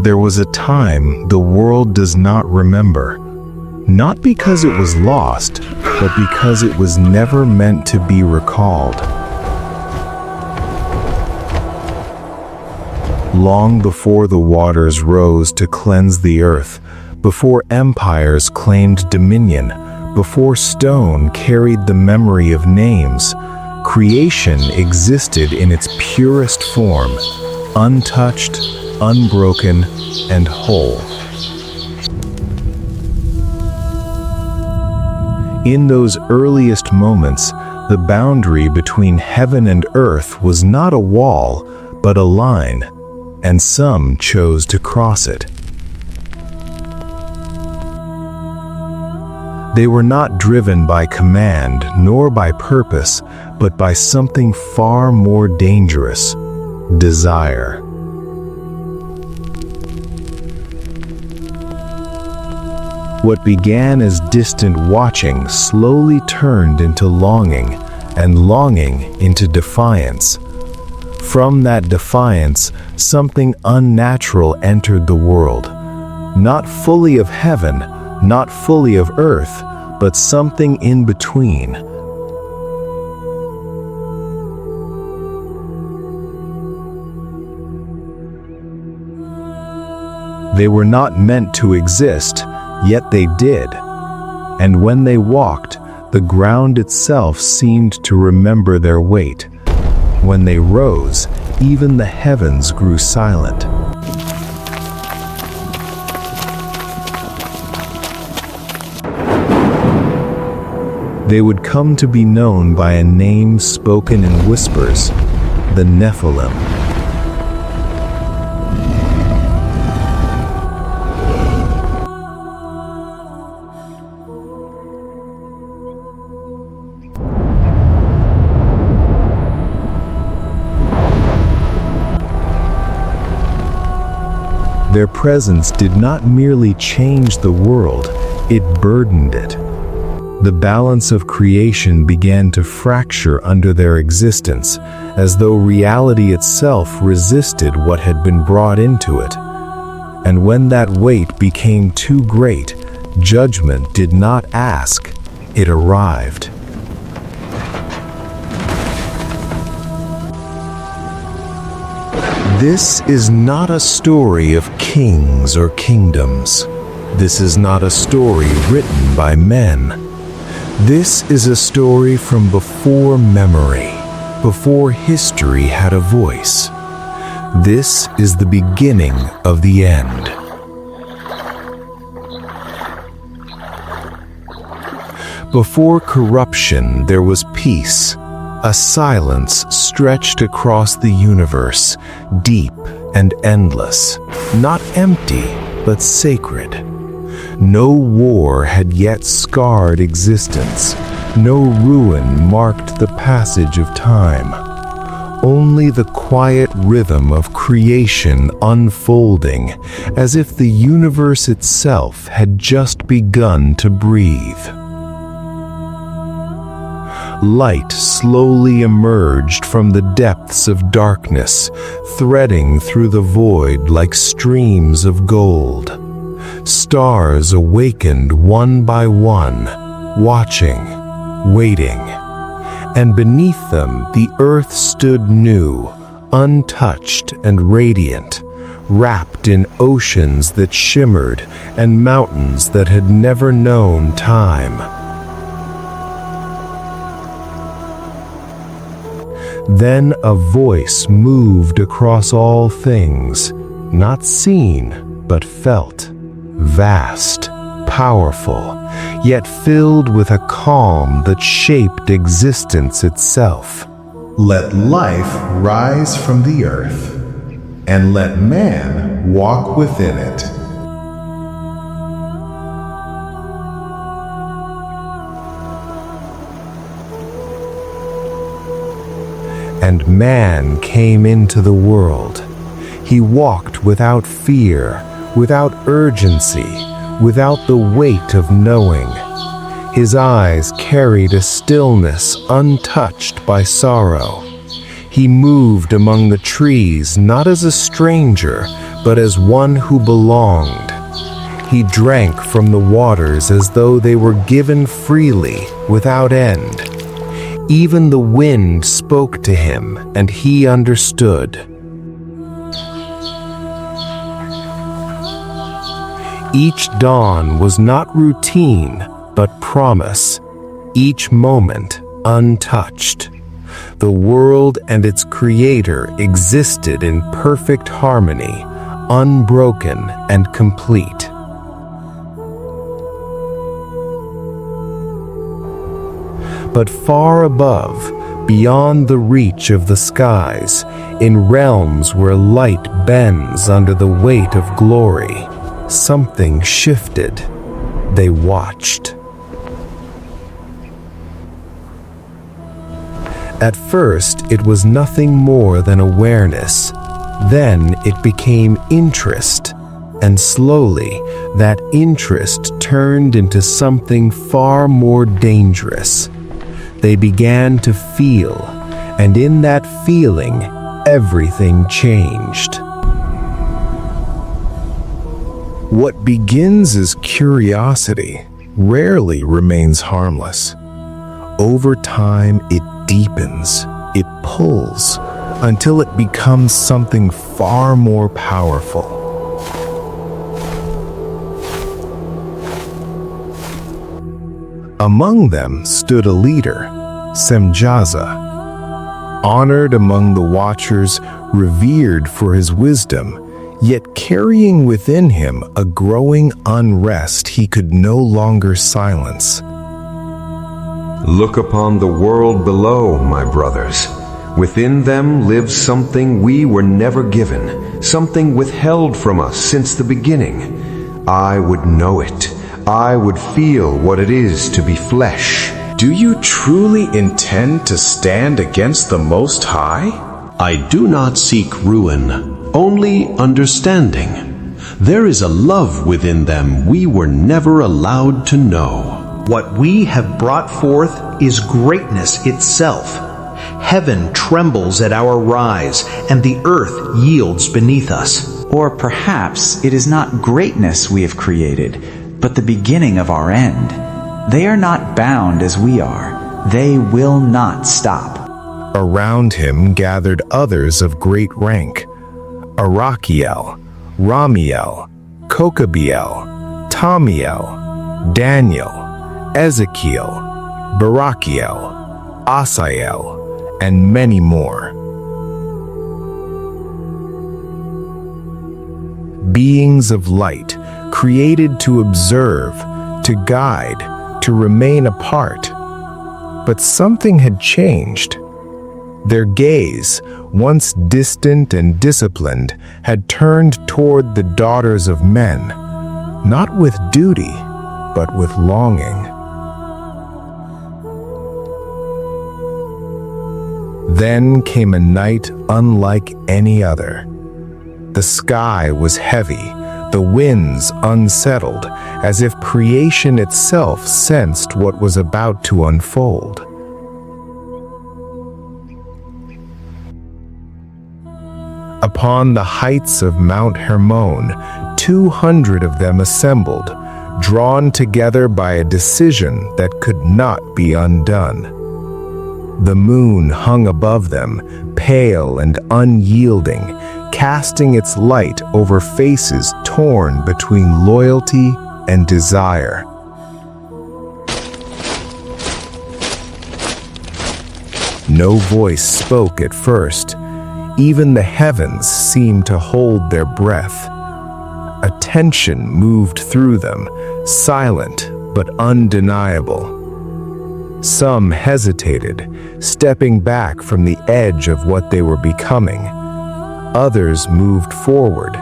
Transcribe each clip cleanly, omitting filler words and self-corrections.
There was a time the world does not remember, not because it was lost, but because it was never meant to be recalled. Long before the waters rose to cleanse the earth, before empires claimed dominion, before stone carried the memory of names, creation existed in its purest form, untouched, unbroken, and whole. In those earliest moments, the boundary between heaven and earth was not a wall, but a line, and some chose to cross it. They were not driven by command nor by purpose, but by something far more dangerous: desire. What began as distant watching slowly turned into longing, and longing into defiance. From that defiance, something unnatural entered the world. Not fully of heaven, not fully of earth, but something in between. They were not meant to exist, yet they did. And when they walked, the ground itself seemed to remember their weight. When they rose, even the heavens grew silent. They would come to be known by a name spoken in whispers: the Nephilim. Their presence did not merely change the world, it burdened it. The balance of creation began to fracture under their existence, as though reality itself resisted what had been brought into it. And when that weight became too great, judgment did not ask, it arrived. This is not a story of kings or kingdoms. This is not a story written by men. This is a story from before memory, before history had a voice. This is the beginning of the end. Before corruption, there was peace. A silence stretched across the universe, deep and endless, not empty, but sacred. No war had yet scarred existence. No ruin marked the passage of time. Only the quiet rhythm of creation unfolding, as if the universe itself had just begun to breathe. Light slowly emerged from the depths of darkness, threading through the void like streams of gold. Stars awakened one by one, watching, waiting. And beneath them the earth stood new, untouched and radiant, wrapped in oceans that shimmered and mountains that had never known time. Then a voice moved across all things, not seen, but felt. Vast, powerful, yet filled with a calm that shaped existence itself. Let life rise from the earth, and let man walk within it. And man came into the world. He walked without fear, without urgency, without the weight of knowing. His eyes carried a stillness untouched by sorrow. He moved among the trees not as a stranger, but as one who belonged. He drank from the waters as though they were given freely, without end. Even the wind spoke to him, and he understood. Each dawn was not routine, but promise. Each moment untouched. The world and its creator existed in perfect harmony, unbroken and complete. But far above, beyond the reach of the skies, in realms where light bends under the weight of glory, something shifted. They watched. At first, it was nothing more than awareness. Then it became interest, and slowly that interest turned into something far more dangerous. They began to feel, and in that feeling, everything changed. What begins as curiosity rarely remains harmless. Over time, it deepens, it pulls, until it becomes something far more powerful. Among them stood a leader, Semjaza, honored among the Watchers, revered for his wisdom, yet carrying within him a growing unrest he could no longer silence. Look upon the world below, my brothers. Within them lives something we were never given, something withheld from us since the beginning. I would know it. I would feel what it is to be flesh. Do you truly intend to stand against the Most High? I do not seek ruin, only understanding. There is a love within them we were never allowed to know. What we have brought forth is greatness itself. Heaven trembles at our rise, and the earth yields beneath us. Or perhaps it is not greatness we have created, but the beginning of our end. They are not bound as we are. They will not stop. Around him gathered others of great rank: Arakiel, Ramiel, Kokabiel, Tamiel, Daniel, Ezekiel, Barakiel, Asael, and many more. Beings of light, created to observe, to guide, to remain apart. But something had changed. Their gaze, once distant and disciplined, had turned toward the daughters of men, not with duty, but with longing. Then came a night unlike any other. The sky was heavy, the winds unsettled, as if creation itself sensed what was about to unfold. Upon the heights of Mount Hermon, 200 of them assembled, drawn together by a decision that could not be undone. The moon hung above them, pale and unyielding, casting its light over faces torn between loyalty and desire. No voice spoke at first. Even the heavens seemed to hold their breath. A tension moved through them, silent but undeniable. Some hesitated, stepping back from the edge of what they were becoming. Others moved forward,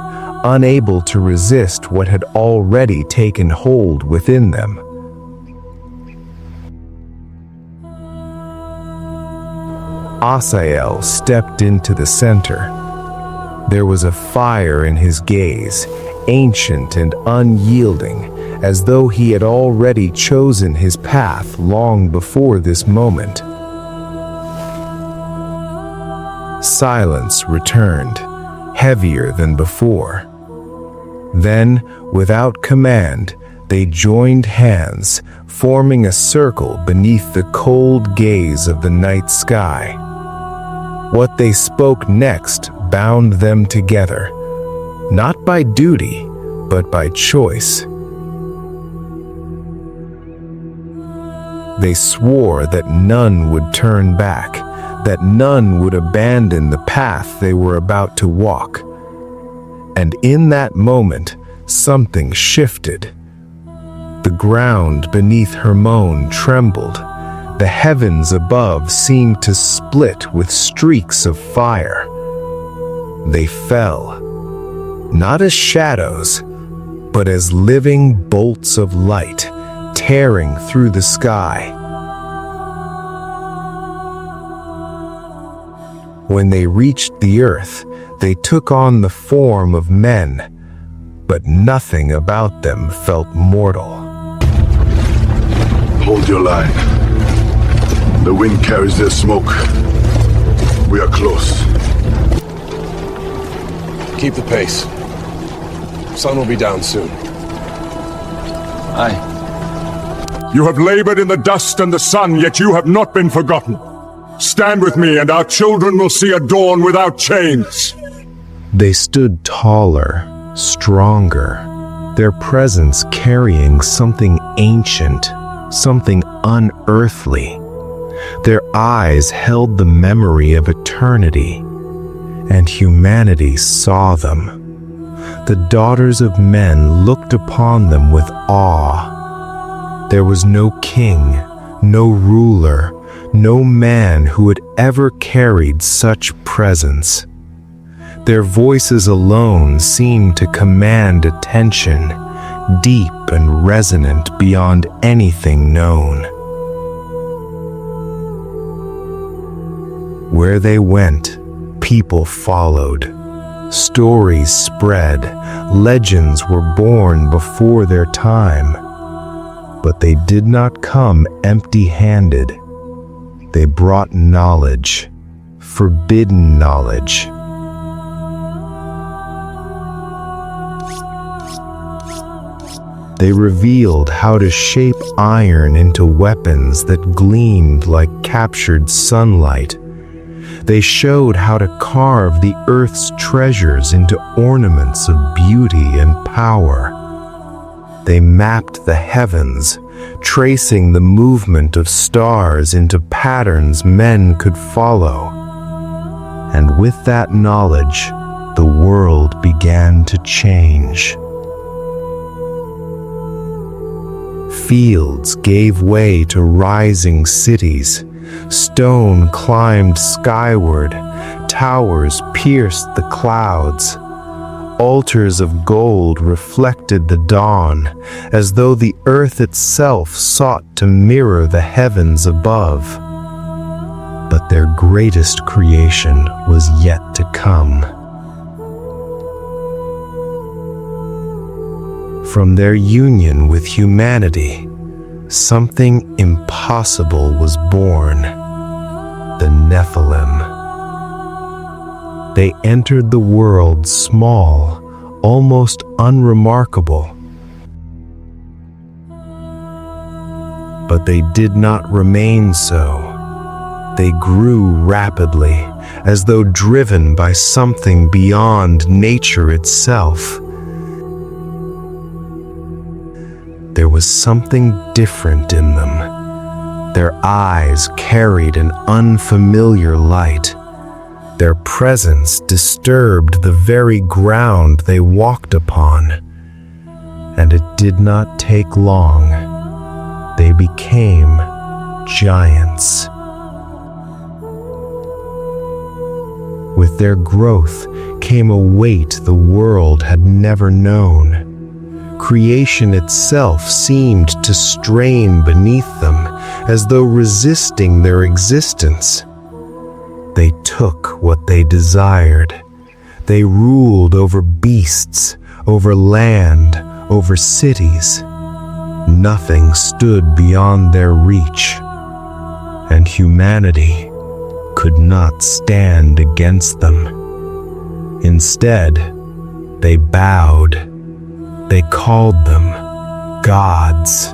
unable to resist what had already taken hold within them. Asael stepped into the center. There was a fire in his gaze, ancient and unyielding, as though he had already chosen his path long before this moment. Silence returned, heavier than before. Then, without command, they joined hands, forming a circle beneath the cold gaze of the night sky. What they spoke next bound them together, not by duty, but by choice. They swore that none would turn back, that none would abandon the path they were about to walk. And in that moment, something shifted. The ground beneath Hermon trembled. The heavens above seemed to split with streaks of fire. They fell, not as shadows, but as living bolts of light, tearing through the sky. When they reached the earth, they took on the form of men, but nothing about them felt mortal. Hold your line. The wind carries their smoke. We are close. Keep the pace. Sun will be down soon. Aye. You have labored in the dust and the sun, yet you have not been forgotten. Stand with me, and our children will see a dawn without chains. They stood taller, stronger, their presence carrying something ancient, something unearthly. Their eyes held the memory of eternity, and humanity saw them. The daughters of men looked upon them with awe. There was no king, no ruler, no man who had ever carried such presence. Their voices alone seemed to command attention, deep and resonant beyond anything known. Where they went, people followed. Stories spread, legends were born before their time. But they did not come empty-handed. They brought knowledge, forbidden knowledge. They revealed how to shape iron into weapons that gleamed like captured sunlight. They showed how to carve the earth's treasures into ornaments of beauty and power. They mapped the heavens, tracing the movement of stars into patterns men could follow. And with that knowledge, the world began to change. Fields gave way to rising cities. Stone climbed skyward. Towers pierced the clouds. Altars of gold reflected the dawn, as though the earth itself sought to mirror the heavens above. But their greatest creation was yet to come. From their union with humanity, something impossible was born: the Nephilim. They entered the world small, almost unremarkable. But they did not remain so. They grew rapidly, as though driven by something beyond nature itself. There was something different in them. Their eyes carried an unfamiliar light. Their presence disturbed the very ground they walked upon. And it did not take long. They became giants. With their growth came a weight the world had never known. Creation itself seemed to strain beneath them, as though resisting their existence. They took what they desired. They ruled over beasts, over land, over cities. Nothing stood beyond their reach, and humanity could not stand against them. Instead, they bowed, They called them gods.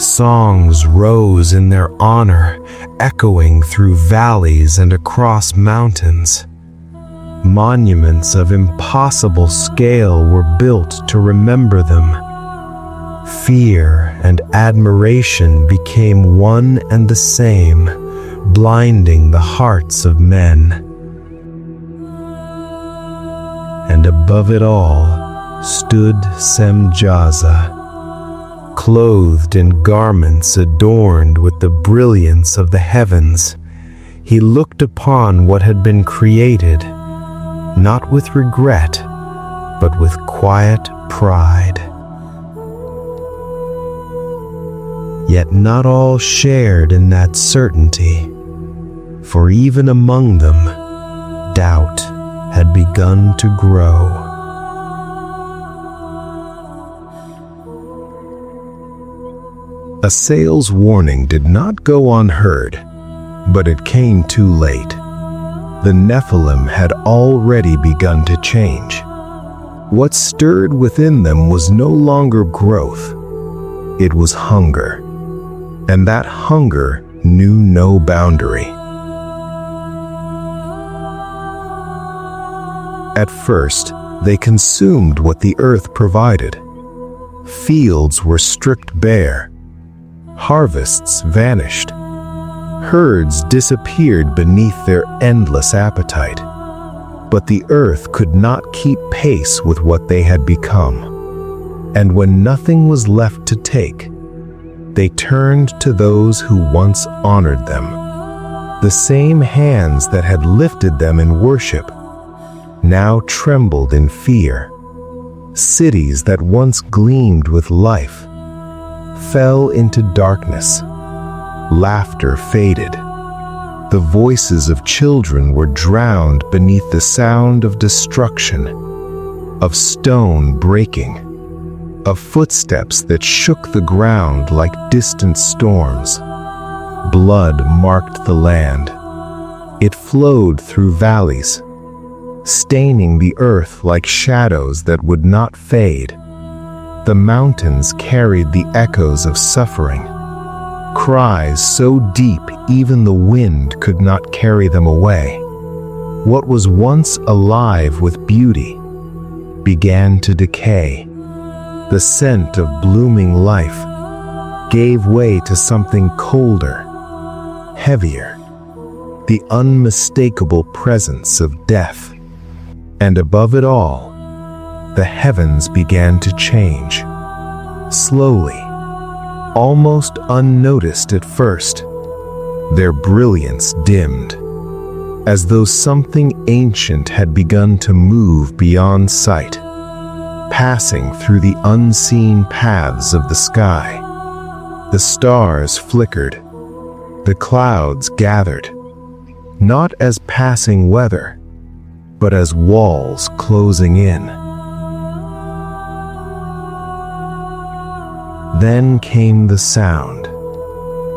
Songs rose in their honor, echoing through valleys and across mountains. Monuments of impossible scale were built to remember them. Fear and admiration became one and the same, blinding the hearts of men. And above it all stood Semjaza, clothed in garments adorned with the brilliance of the heavens. He looked upon what had been created, not with regret, but with quiet pride. Yet not all shared in that certainty, for even among them, doubt had begun to grow. Asael's warning did not go unheard, but it came too late. The Nephilim had already begun to change. What stirred within them was no longer growth, it was hunger, and that hunger knew no boundary. At first, they consumed what the earth provided. Fields were stripped bare. Harvests vanished. Herds disappeared beneath their endless appetite. But the earth could not keep pace with what they had become. And when nothing was left to take, they turned to those who once honored them. The same hands that had lifted them in worship now trembled in fear. Cities that once gleamed with life fell into darkness. Laughter faded. The voices of children were drowned beneath the sound of destruction, of stone breaking, of footsteps that shook the ground like distant storms. Blood marked the land. It flowed through valleys, staining the earth like shadows that would not fade. The mountains carried the echoes of suffering, cries so deep even the wind could not carry them away. What was once alive with beauty began to decay. The scent of blooming life gave way to something colder, heavier, the unmistakable presence of death. And above it all, the heavens began to change. Slowly, almost unnoticed at first, their brilliance dimmed, as though something ancient had begun to move beyond sight, passing through the unseen paths of the sky. The stars flickered, the clouds gathered, not as passing weather, but as walls closing in. Then came the sound,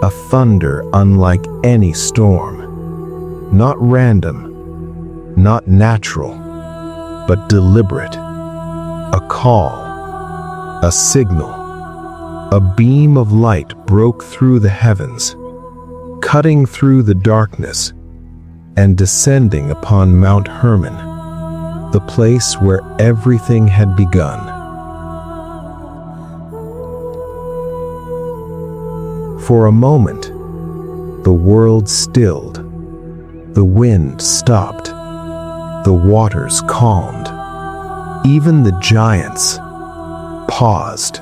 a thunder unlike any storm, not random, not natural, but deliberate, a call, a signal. A beam of light broke through the heavens, cutting through the darkness and descending upon Mount Hermon, the place where everything had begun. For a moment, the world stilled, the wind stopped, the waters calmed, even the giants paused,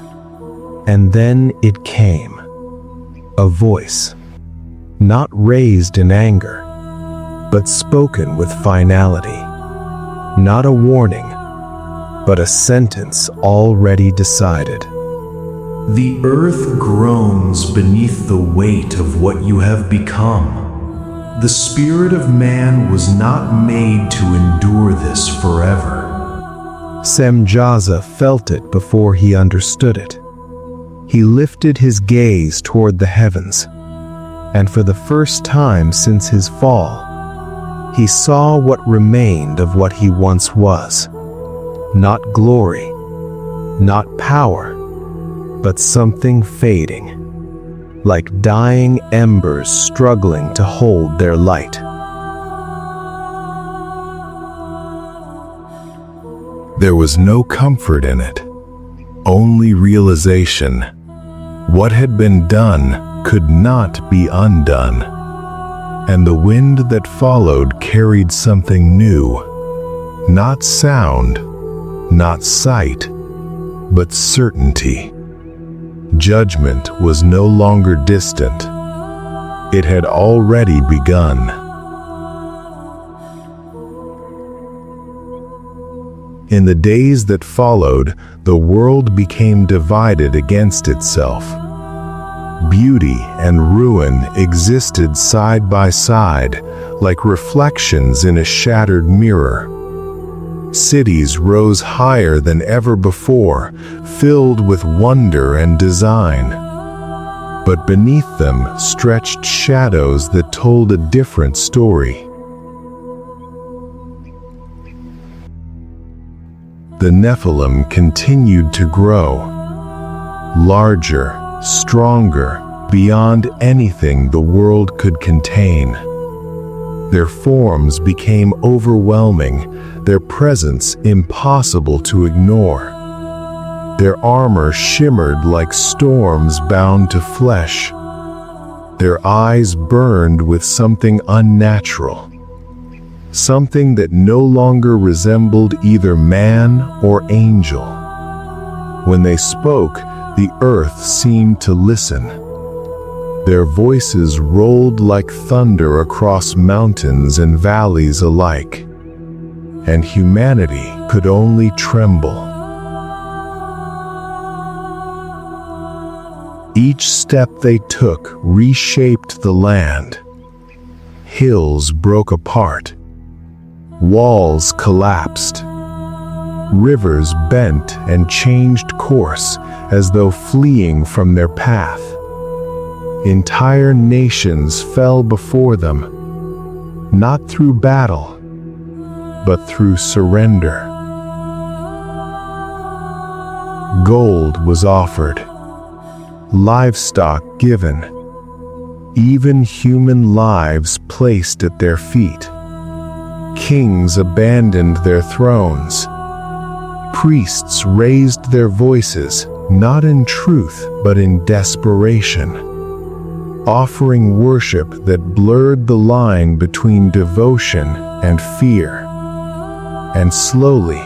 and then it came, a voice, not raised in anger, but spoken with finality, not a warning, but a sentence already decided. The earth groans beneath the weight of what you have become. The spirit of man was not made to endure this forever. Semjaza felt it before he understood it. He lifted his gaze toward the heavens, and for the first time since his fall, he saw what remained of what he once was. Not glory, not power, but something fading, like dying embers struggling to hold their light. There was no comfort in it, only realization. What had been done could not be undone, and the wind that followed carried something new, not sound, not sight, but certainty. Judgment was no longer distant. It had already begun. In the days that followed, the world became divided against itself. Beauty and ruin existed side by side, like reflections in a shattered mirror. Cities rose higher than ever before, filled with wonder and design. But beneath them stretched shadows that told a different story. The Nephilim continued to grow, larger, stronger, beyond anything the world could contain. Their forms became overwhelming, their presence impossible to ignore. Their armor shimmered like storms bound to flesh. Their eyes burned with something unnatural, something that no longer resembled either man or angel. When they spoke, the earth seemed to listen. Their voices rolled like thunder across mountains and valleys alike, and humanity could only tremble. Each step they took reshaped the land. Hills broke apart. Walls collapsed. Rivers bent and changed course as though fleeing from their path. Entire nations fell before them, not through battle, but through surrender. Gold was offered, livestock given, even human lives placed at their feet. Kings abandoned their thrones. Priests raised their voices, not in truth, but in desperation, offering worship that blurred the line between devotion and fear. And slowly,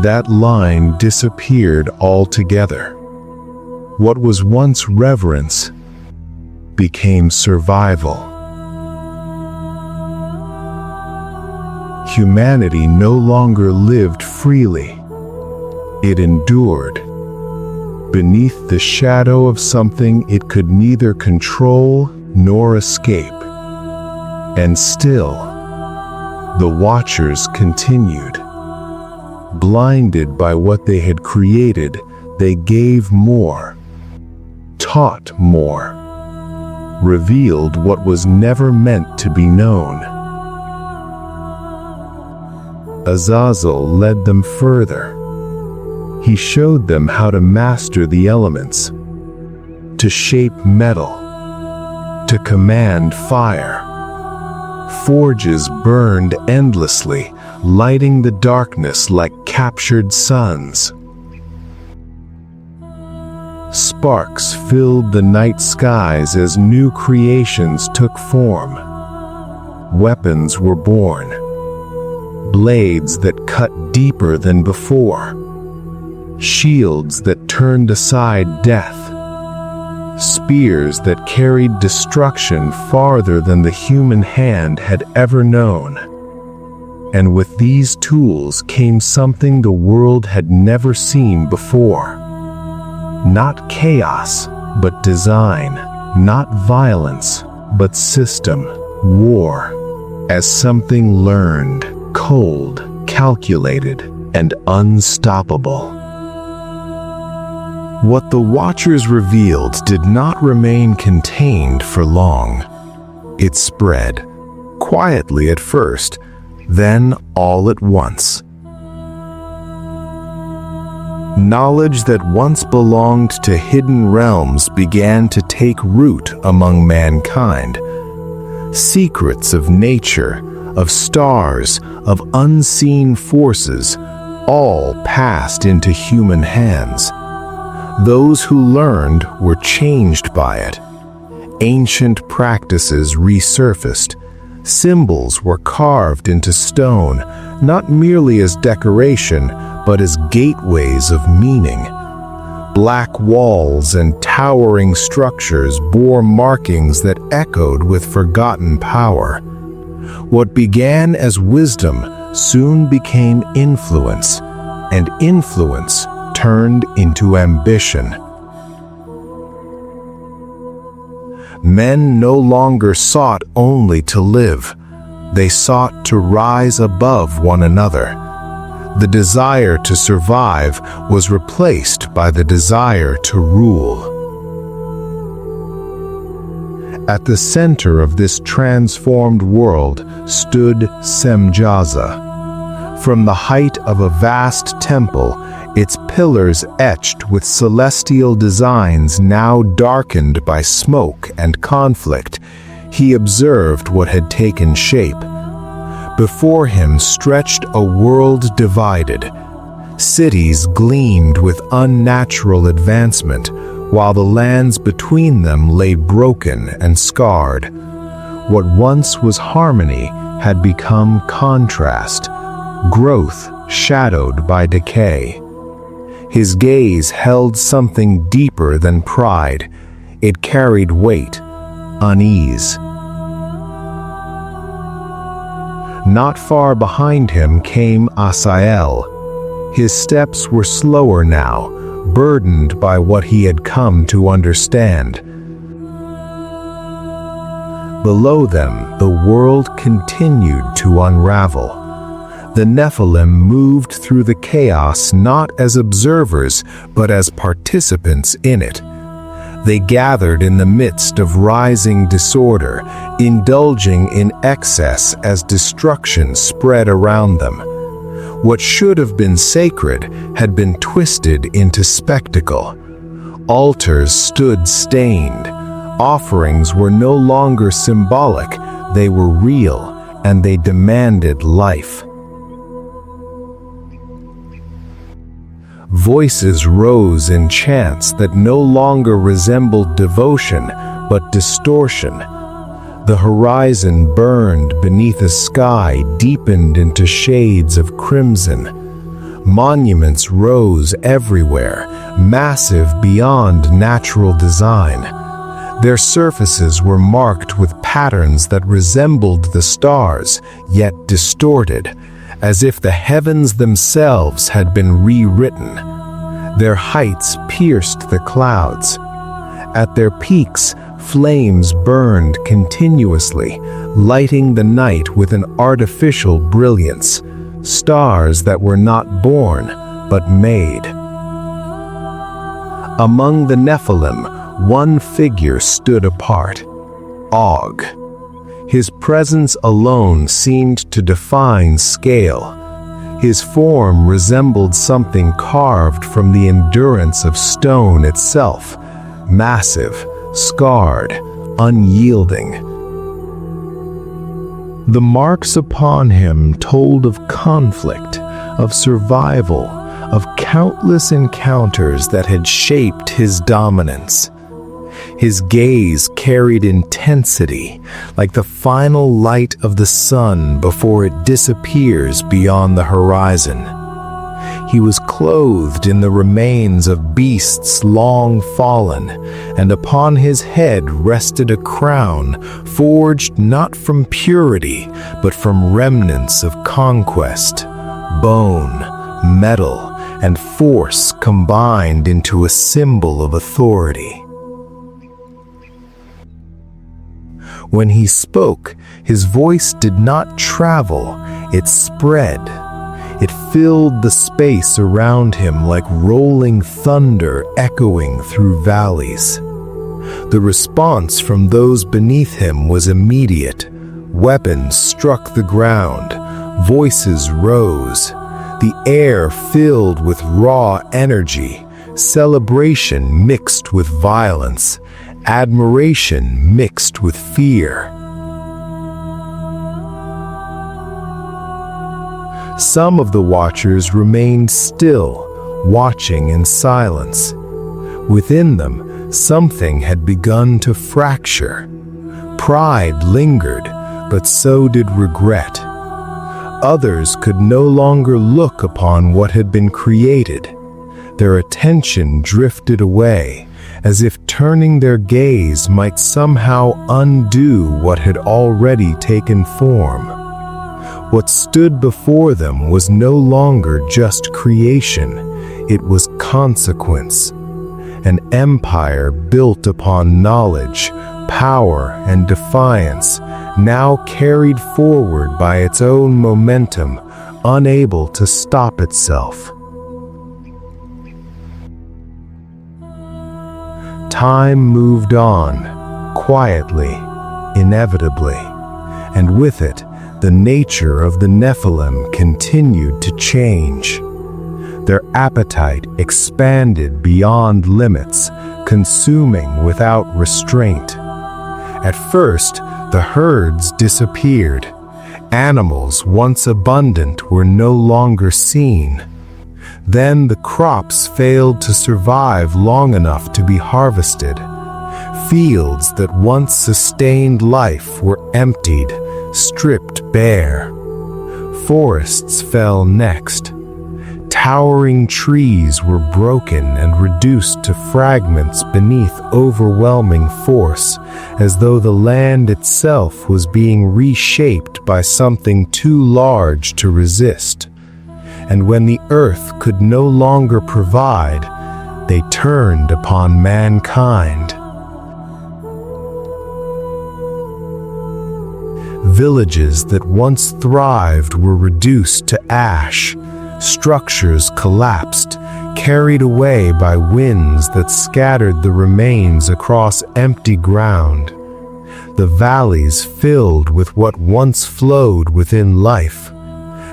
that line disappeared altogether. What was once reverence became survival. Humanity no longer lived freely. It endured, beneath the shadow of something it could neither control nor escape. And still, the Watchers continued. Blinded by what they had created, they gave more, taught more, revealed what was never meant to be known. Azazel led them further. He showed them how to master the elements, to shape metal, to command fire. Forges burned endlessly, lighting the darkness like captured suns. Sparks filled the night skies as new creations took form. Weapons were born, blades that cut deeper than before, shields that turned aside death, spears that carried destruction farther than the human hand had ever known. And with these tools came something the world had never seen before. Not chaos, but design. Not violence, but system. War, as something learned, cold, calculated, and unstoppable. What the Watchers revealed did not remain contained for long. It spread, quietly at first, then all at once. Knowledge that once belonged to hidden realms began to take root among mankind. Secrets of nature, of stars, of unseen forces, all passed into human hands. Those who learned were changed by it. Ancient practices resurfaced. Symbols were carved into stone, not merely as decoration, but as gateways of meaning. Black walls and towering structures bore markings that echoed with forgotten power. What began as wisdom soon became influence, and influence turned into ambition. Men no longer sought only to live. They sought to rise above one another. The desire to survive was replaced by the desire to rule. At the center of this transformed world stood Semjaza. From the height of a vast temple, its pillars etched with celestial designs now darkened by smoke and conflict, he observed what had taken shape. Before him stretched a world divided. Cities gleamed with unnatural advancement, while the lands between them lay broken and scarred. What once was harmony had become contrast, growth shadowed by decay. His gaze held something deeper than pride. It carried weight, unease. Not far behind him came Asael. His steps were slower now, burdened by what he had come to understand. Below them, the world continued to unravel. The Nephilim moved through the chaos not as observers, but as participants in it. They gathered in the midst of rising disorder, indulging in excess as destruction spread around them. What should have been sacred had been twisted into spectacle. Altars stood stained. Offerings were no longer symbolic, they were real, and they demanded life. Voices rose in chants that no longer resembled devotion, but distortion. The horizon burned beneath a sky deepened into shades of crimson. Monuments rose everywhere, massive beyond natural design. Their surfaces were marked with patterns that resembled the stars, yet distorted, as if the heavens themselves had been rewritten. Their heights pierced the clouds. At their peaks, flames burned continuously, lighting the night with an artificial brilliance, stars that were not born, but made. Among the Nephilim, one figure stood apart, Og. His presence alone seemed to define scale. His form resembled something carved from the endurance of stone itself, massive, scarred, unyielding. The marks upon him told of conflict, of survival, of countless encounters that had shaped his dominance. His gaze carried intensity, like the final light of the sun before it disappears beyond the horizon. He was clothed in the remains of beasts long fallen, and upon his head rested a crown forged not from purity, but from remnants of conquest, bone, metal, and force combined into a symbol of authority. When he spoke, his voice did not travel, it spread. It filled the space around him like rolling thunder echoing through valleys. The response from those beneath him was immediate. Weapons struck the ground, voices rose. the air filled with raw energy, celebration mixed with violence, admiration mixed with fear. Some of the watchers remained still, watching in silence. Within them, something had begun to fracture. Pride lingered, but so did regret. Others could no longer look upon what had been created. Their attention drifted away, as if turning their gaze might somehow undo what had already taken form. What stood before them was no longer just creation, it was consequence. An empire built upon knowledge, power, and defiance, now carried forward by its own momentum, unable to stop itself. Time moved on, quietly, inevitably, and with it, the nature of the Nephilim continued to change. Their appetite expanded beyond limits, consuming without restraint. At first, the herds disappeared. Animals once abundant were no longer seen. Then the crops failed to survive long enough to be harvested. Fields that once sustained life were emptied, stripped bare. Forests fell next. Towering trees were broken and reduced to fragments beneath overwhelming force, as though the land itself was being reshaped by something too large to resist. And when the earth could no longer provide, they turned upon mankind. Villages that once thrived were reduced to ash. Structures collapsed, carried away by winds that scattered the remains across empty ground. The valleys filled with what once flowed within life.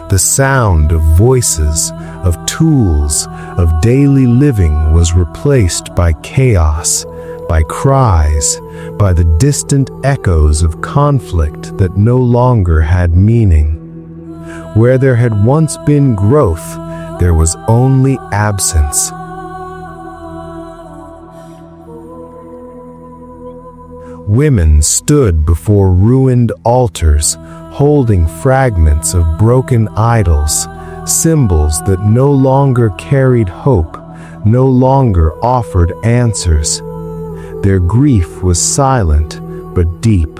The sound of voices, of tools, of daily living was replaced by chaos, by cries, by the distant echoes of conflict that no longer had meaning. Where there had once been growth, there was only absence. Women stood before ruined altars, holding fragments of broken idols, symbols that no longer carried hope, no longer offered answers. Their grief was silent but deep.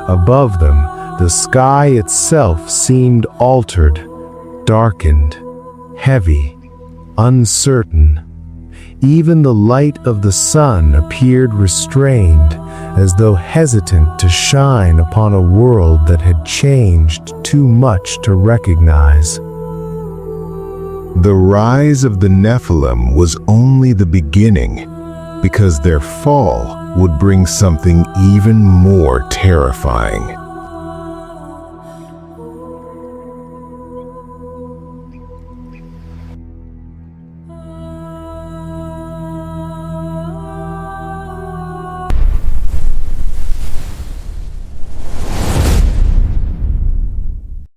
Above them, the sky itself seemed altered, darkened, heavy, uncertain. Even the light of the sun appeared restrained, as though hesitant to shine upon a world that had changed too much to recognize. The rise of the Nephilim was only the beginning, because their fall would bring something even more terrifying.